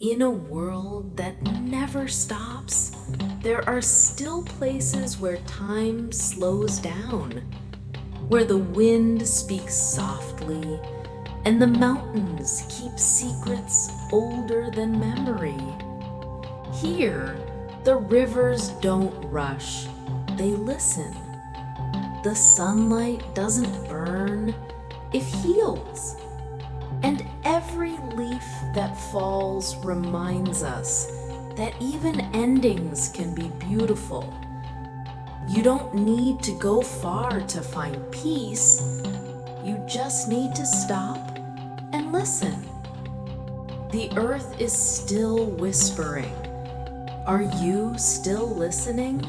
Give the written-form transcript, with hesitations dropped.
In a world that never stops, there are still places where time slows down, where the wind speaks softly and the mountains keep secrets older than memory. Here, the rivers don't rush, they listen. The sunlight doesn't burn, it heals. And every leaf that falls reminds us that even endings can be beautiful. You don't need to go far to find peace. You just need to stop and listen. The earth is still whispering. Are you still listening?